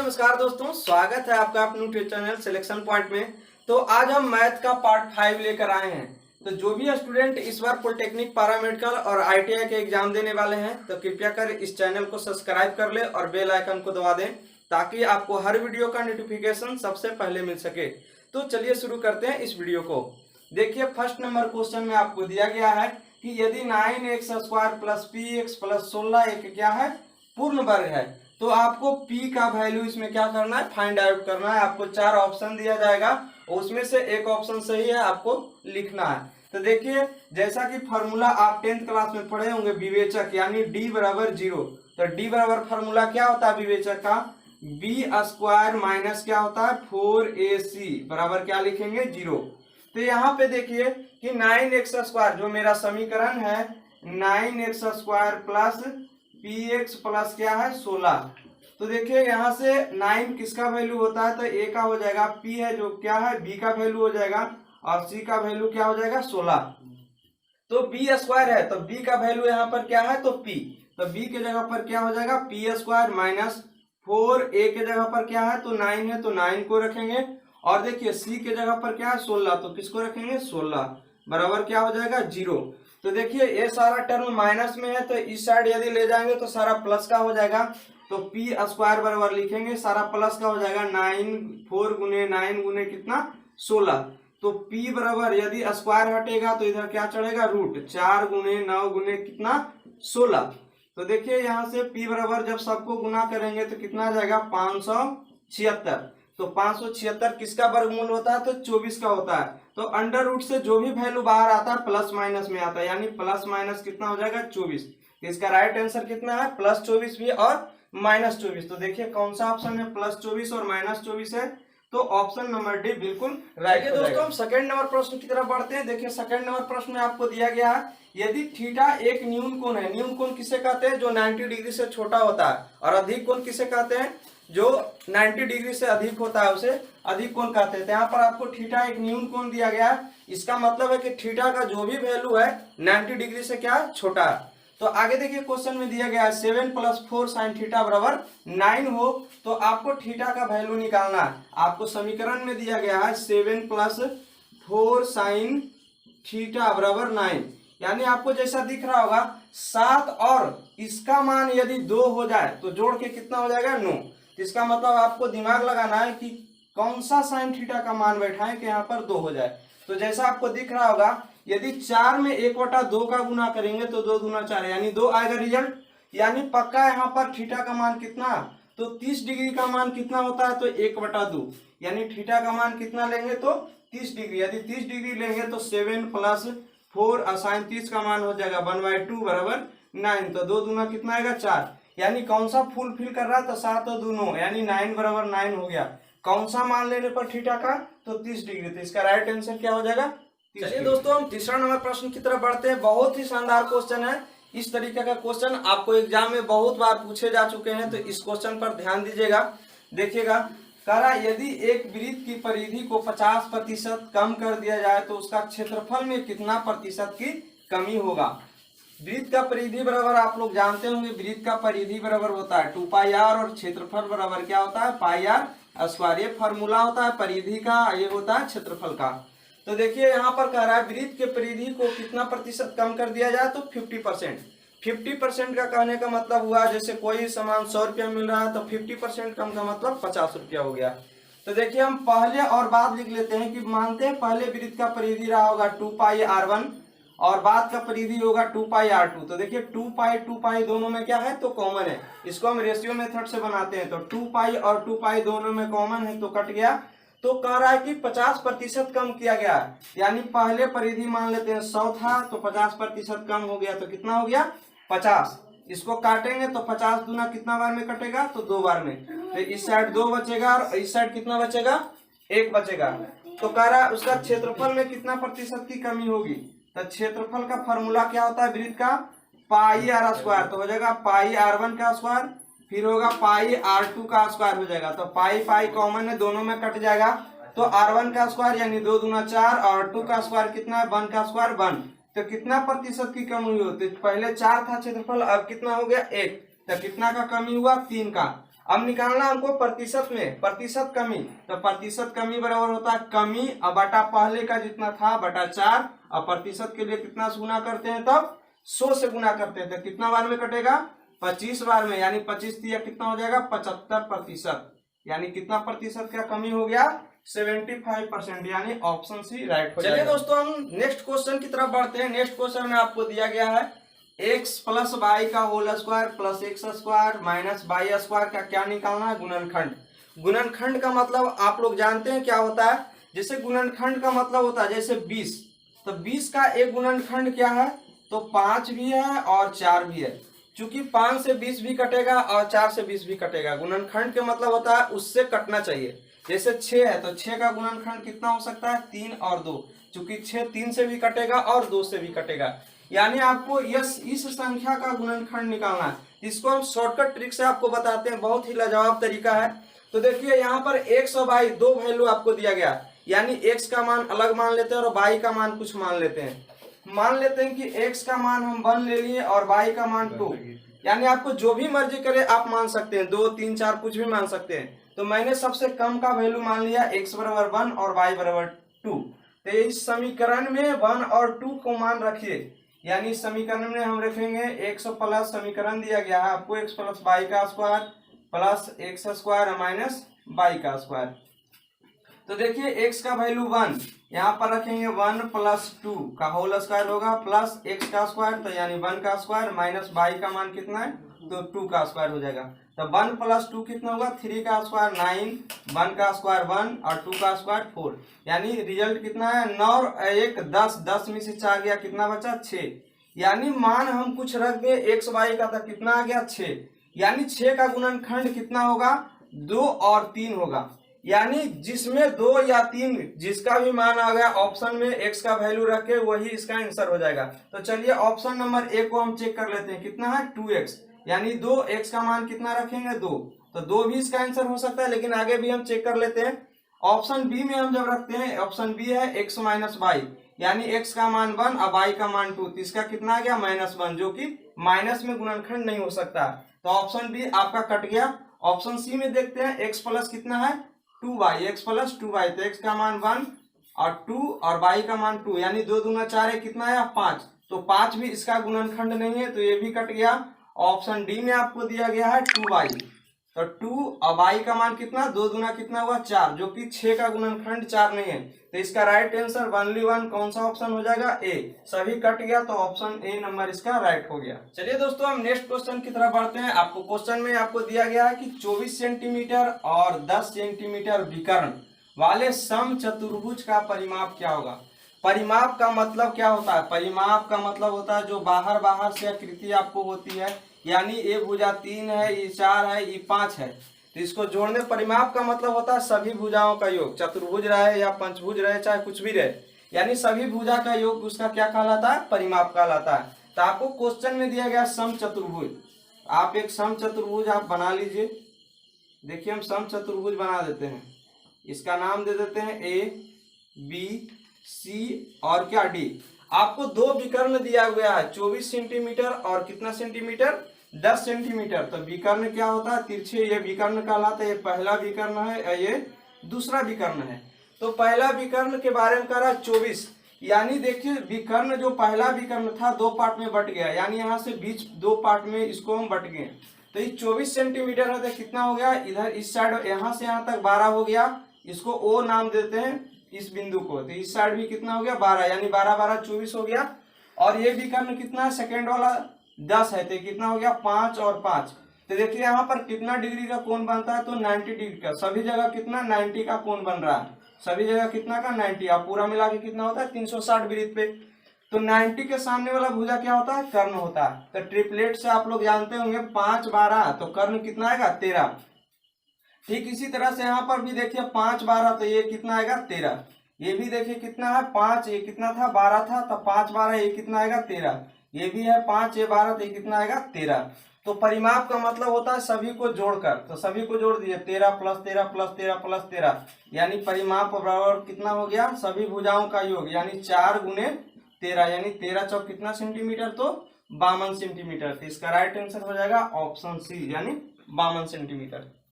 नमस्कार दोस्तों, स्वागत है आपका अपने यूट्यूब चैनल सिलेक्शन पॉइंट में। तो आज हम मैथ का पार्ट 5 लेकर आए हैं। तो जो भी स्टूडेंट इस बार पॉलिटेक्निक, पैरामेडिकल और आईटीआई के एग्जाम देने वाले हैं तो कृपया कर इस चैनल को सब्सक्राइब कर ले और बेल आइकन को दबा दें ताकि आपको हर वीडियो का नोटिफिकेशन सबसे पहले मिल सके। तो चलिए शुरू करते हैं इस वीडियो को। देखिए, फर्स्ट नंबर क्वेश्चन में आपको दिया गया है कि यदि 9x² प्लस px प्लस 16 एक क्या है, पूर्ण वर्ग है, तो आपको p का वैल्यू इसमें क्या करना है, फाइंड आउट करना है। आपको 4 ऑप्शन दिया जाएगा और उसमें से एक ऑप्शन सही है, आपको लिखना है। तो देखिए, जैसा कि फॉर्मूला आप 10th क्लास में पढ़े होंगे, विवेचक यानी d बराबर 0। तो d बराबर फॉर्मूला क्या होता है विवेचक का, b² माइनस क्या होता है 4ac बराबर क्या लिखेंगे 0। तो यहाँ पे देखिए कि 9x² जो मेरा समीकरण है 9x² प्लस px प्लस क्या है 16। तो देखिए यहाँ से 9 किसका वैल्यू होता है, तो a का हो जाएगा, p है जो क्या है b का वैल्यू हो जाएगा और c का वैल्यू क्या हो जाएगा 16। तो b² है तो b का वैल्यू यहाँ पर क्या है तो p, तो b के जगह पर क्या हो जाएगा p² माइनस 4a के जगह पर क्या है तो 9 है तो 9 को रखेंगे और देखिए c के जगह पर क्या है 16, तो किसको रखेंगे 16 बराबर क्या हो जाएगा 0। तो देखिए ये सारा टर्म माइनस में है तो इस साइड यदि ले जाएंगे तो सारा प्लस का हो जाएगा। तो p² बराबर लिखेंगे, सारा प्लस का हो जाएगा 4 गुने 9 गुने कितना 16। तो p बराबर यदि स्क्वायर हटेगा तो इधर क्या चढ़ेगा रूट 4 गुने 9 गुने कितना 16। तो देखिए यहाँ से p बराबर जब सबको गुना करेंगे तो कितना आ जाएगा 576। तो 576 किसका वर्गमूल होता है तो 24 का होता है। तो अंडर रूट से जो भी वैल्यू बाहर आता है प्लस माइनस में आता है, यानी प्लस माइनस कितना हो जाएगा 24। तो इसका राइट आंसर कितना है प्लस 24 भी और माइनस 24। तो देखिए कौन सा ऑप्शन है प्लस 24 और माइनस 24 है, तो ऑप्शन नंबर डी बिल्कुल राइट है। दोस्तों हम सेकंड नंबर प्रश्न की तरफ बढ़ते हैं। देखिए सेकंड नंबर प्रश्न में आपको दिया गया है यदि थीटा एक न्यून कोण है, न्यून कोण किसे कहते हैं जो 90 डिग्री से छोटा होता है, और अधिक कोण किसे कहते हैं जो 90 डिग्री से अधिक होता है उसे अधिक कोण कहते हैं। यहाँ पर आपको थीटा एक न्यून कोण दिया गया है, इसका मतलब है कि थीटा का जो भी वैल्यू है 90 डिग्री से क्या छोटा है। तो आगे देखिए क्वेश्चन में दिया गया है 7 + 4 sin थीटा बराबर 9 हो, तो आपको थीटा का वैल्यू निकालना है। आपको समीकरण में दिया गया है 7 + 4 sin थीटा बराबर 9, यानी आपको जैसा दिख रहा होगा 7 और इसका मान यदि 2 हो जाए तो जोड़ के कितना हो जाएगा 9। तो इसका मतलब आपको दिमाग लगाना है कि कौन सा साइन थीटा का मान बैठा है कि यहाँ पर 2 हो जाए। तो जैसा आपको दिख रहा होगा यदि 4 में 1/2 का गुना करेंगे तो 2 दूना 4 यानी 2 आएगा रिजल्ट, यानी पक्का यहाँ पर थीटा का मान कितना, तो 30 डिग्री का मान कितना होता है तो 1/2, यानी थीटा का मान कितना लेंगे तो 30 डिग्री। यदि 30 डिग्री लेंगे तो 7 + 4 sin 30 का मान हो जाएगा 1/2 बराबर 9। तो 2 दूना कितना आएगा 4, यानी कौन सा फुलफिल कर रहा है तो 7 और 2 9, यानी 9 बराबर 9 हो गया। कौन सा मान लेने पर थीटा का तो 30 डिग्री। तो इसका राइट आंसर क्या हो जाएगा 30 डिग्री। दोस्तों हम तीसरा नंबर प्रश्न की तरफ बढ़ते हैं। बहुत ही शानदार क्वेश्चन है। इस तरीके का क्वेश्चन आपको एग्जाम में बहुत बार पूछे जा चुके हैं, तो इस क्वेश्चन पर ध्यान दीजिएगा। देखिएगा, कह रहा यदि एक वृत्त की परिधि को 50% कम कर दिया जाए तो उसका क्षेत्रफल में कितना प्रतिशत की कमी होगा। वृत्त का परिधि बराबर आप लोग जानते होंगे, वृत्त का परिधि बराबर होता है 2πr और क्षेत्रफल बराबर क्या होता है πr²। ये फॉर्मूला होता है परिधि का, ये होता है क्षेत्रफल का। तो देखिए यहाँ पर कह रहा है वृत्त के परिधि को कितना प्रतिशत कम कर दिया जाए तो 50%। 50% का कहने का मतलब हुआ जैसे कोई सामान 100 रुपया मिल रहा है तो 50% कम का मतलब 50 रुपया हो गया। तो देखिए हम पहले और बाद लिख लेते हैं कि मानते हैं पहले वृत्त का परिधि रहा होगा 2πr1 और बाद का परिधि होगा 2πr2। तो देखिए 2π दोनों में क्या है तो कॉमन है, इसको हम रेशियो मेथड से बनाते हैं। तो 2π और 2π दोनों में कॉमन है तो कट गया। तो कह रहा है कि 50% कम किया गया, यानी पहले परिधि मान लेते हैं 100 था तो 50% कम हो गया, तो कितना हो गया 50। इसको काटेंगे तो 50 दूना कितना बार में कटेगा तो 2 बार में। तो इस साइड 2 बचेगा और इस साइड कितना बचेगा 1 बचेगा। तो कह रहा है उसका क्षेत्रफल में कितना प्रतिशत की कमी होगी। तो क्षेत्रफल का फॉर्मूला क्या होता है वृत्त का πr², तो हो जाएगा πr1 का स्क्वायर, फिर होगा πr2 का स्क्वायर हो जाएगा। तो पाई कॉमन है दोनों में कट जाएगा, तो r1 का स्क्वायर यानी 2 दूना 4 और 2 का स्क्वायर कितना है 1 का स्क्वायर 1। तो कितना प्रतिशत की कमी हुई होती, पहले 4 था क्षेत्रफल अब कितना हो गया 1, तो कितना का कमी हुआ 3 का। अब निकालना हमको प्रतिशत में, प्रतिशत कमी। तो प्रतिशत कमी बराबर होता है कमी अब बटा पहले का जितना था बटा 4, और प्रतिशत के लिए कितना से गुना करते हैं तब 100 से गुना करते हैं। तो कितना बार में कटेगा 25 बार में, यानी 25 दिया कितना हो जाएगा 75%, यानी कितना प्रतिशत का कमी हो गया 75%, यानी ऑप्शन सी राइट हो जाएगा। चलिए दोस्तों हम नेक्स्ट क्वेश्चन की तरफ बढ़ते हैं। नेक्स्ट क्वेश्चन में आपको दिया गया है x प्लस वाई का whole square plus x square minus y square का क्या निकालना है गुणनखंड। गुणनखंड का मतलब आप लोग जानते हैं क्या होता है। जैसे गुणनखंड का मतलब होता है जैसे 20, तो 20 का एक गुणनखंड क्या है तो 5 भी है और 4 भी है। चूंकि 5 से 20 भी कटेगा और 4 से 20 भी कटेगा। गुणनखंड का मतलब होता है उससे कटना चाहिए। जैसे 6 है तो 6 का गुणनखंड कितना हो सकता है 3 और 2, चूंकि 6 3 से भी कटेगा और 2 से भी कटेगा। यानी आपको इस संख्या का गुणनखंड निकालना है। इसको हम शॉर्टकट ट्रिक से आपको बताते हैं, बहुत ही लाजवाब तरीका है। तो देखिए यहाँ पर x और y दो वैल्यू आपको दिया गया, यानी x का मान अलग मान लेते हैं और y का मान कुछ मान लेते हैं। मान लेते हैं कि x का मान हम 1 ले लिए और y का मान 2, यानी आपको जो भी मर्जी करे आप मान सकते हैं, 2 3 4 कुछ भी मान सकते हैं। तो मैंने सबसे कम का वैल्यू मान लिया x बराबर 1 और y बराबर 2। तो इस समीकरण में 1 और 2 को मान रखिए, यानी समीकरण में हम रखेंगे x प्लस समीकरण दिया गया है आपको x प्लस वाई का square plus x square minus y का स्क्वायर। तो देखिए x का वैल्यू 1, यहाँ पर रखेंगे 1 प्लस 2 का होल स्क्वायर होगा प्लस x का स्क्वायर, तो यानी 1 का स्क्वायर माइनस वाई का मान कितना है तो 2 का स्क्वायर हो जाएगा। तो 1 प्लस 2 कितना होगा 3 का स्क्वायर 9, 1 का स्क्वायर 1 और 2 का स्क्वायर 4, यानी रिजल्ट कितना है 9 और 1 10, 10 में से 4 गया कितना बचा 6। यानी मान हम कुछ रख दे एक्स वाई का, था कितना आ गया 6, यानी 6 का गुणनखंड कितना होगा 2 और 3 होगा। यानी जिसमें 2 या 3 जिसका भी मान आ गया ऑप्शन में x का वैल्यू रख के वही इसका आंसर हो जाएगा। तो चलिए ऑप्शन नंबर ए को हम चेक कर लेते हैं, कितना है 2x, यानी 2x का मान कितना रखेंगे 2, तो 2 भी इसका आंसर हो सकता है, लेकिन आगे भी हम चेक कर लेते हैं। ऑप्शन बी में हम जब रखते हैं, ऑप्शन बी है x माइनस वाई, यानी x का मान 1 और y का मान 2, तो इसका कितना आ गया -1, जो कि माइनस में गुणनखंड नहीं हो सकता। तो ऑप्शन बी आपका कट गया। ऑप्शन सी में देखते हैं x प्लस कितना है 2y, x प्लस 2y, तो x का मान 1 और 2 और y का मान 2, यानी 2 दूना 4 है कितना है 5, तो 5 भी इसका गुणनखंड नहीं है, तो ये भी कट गया। ऑप्शन डी में आपको दिया गया है 2y, तो 2 और y का मान कितना 2 दूना कितना हुआ 4, जो कि 6 का गुणनखंड 4 नहीं है। तो इसका राइट आंसर ओनली 1 कौन सा ऑप्शन हो जाएगा ए, सभी कट गया, तो ऑप्शन ए नंबर इसका राइट हो गया। चलिए दोस्तों हम नेक्स्ट क्वेश्चन की तरफ बढ़ते हैं। आपको क्वेश्चन में आपको दिया गया है कि 24 सेंटीमीटर और 10 सेंटीमीटर विकर्ण वाले सम चतुर्भुज का परिमाप क्या होगा। परिमाप का मतलब क्या होता है, परिमाप का मतलब होता है जो बाहर बाहर से आकृति आपको होती है, यानी ये भुजा 3 है, ये 4 है, ये 5 है, तो इसको जोड़ने परिमाप का मतलब होता है सभी भुजाओं का योग, चतुर्भुज रहे या पंचभुज रहे चाहे कुछ भी रहे, यानी सभी भुजा का योग उसका क्या कहलाता है परिमाप कहलाता है। तो आपको क्वेश्चन में दिया गया सम चतुर्भुज, आप एक सम चतुर्भुज आप बना लीजिए। देखिए हम सम चतुर्भुज बना देते हैं, इसका नाम दे देते हैं ए बी सी और क्या डी। आपको दो विकर्ण दिया गया है 24 सेंटीमीटर और कितना सेंटीमीटर 10 सेंटीमीटर। तो विकर्ण क्या होता है तिरछे, ये विकर्ण कहलाता है, ये पहला विकर्ण है, ये दूसरा विकर्ण है। तो पहला विकर्ण के बारे में कह रहा है 24, यानी देखिए विकर्ण जो पहला विकर्ण था 2 पार्ट में बट गया, यानी यहाँ से बीच 2 पार्ट में इसको हम बट गए। तो ये 24 सेंटीमीटर है, तो कितना हो गया इधर इस साइड यहाँ से यहाँ तक 12 हो गया, इसको ओ नाम देते हैं इस बिंदु को। तो इस साइड भी कितना हो गया 12, यानी 12 12 24 हो गया। और ये विकर्ण कितना है सेकेंड वाला 10 है, तो कितना हो गया 5 और 5। तो देखिए यहाँ पर कितना डिग्री का कोण बनता है तो 90 डिग्री का, सभी जगह कितना 90 का कोण बन रहा है, सभी जगह कितना का 90, अब पूरा मिला के कितना होता है 360 वृत्त पे। तो 90 के सामने वाला भुजा क्या होता है कर्ण होता है। तो ट्रिपलेट से आप लोग जानते होंगे 5 12, तो कर्ण कितना आएगा 13। ठीक इसी तरह से यहाँ पर भी देखिए 5 12, तो ये कितना आएगा 13। ये भी देखिए कितना है 5, ये कितना था 12 था, तो 5 12 ये कितना आएगा 13। ये भी है 5 ये 12, तो ये कितना आएगा 13। तो परिमाप का मतलब होता है सभी को जोड़कर, तो सभी को जोड़ दिए 13 प्लस 13 प्लस 13 प्लस 13, यानी परिमाप बराबर कितना हो गया सभी भुजाओं का योग, यानी 4 गुने 13, यानी 13 चौक कितना सेंटीमीटर तो 52 सेंटीमीटर। तो इसका राइट आंसर हो जाएगा ऑप्शन सी, यानी 52 सेंटीमीटर।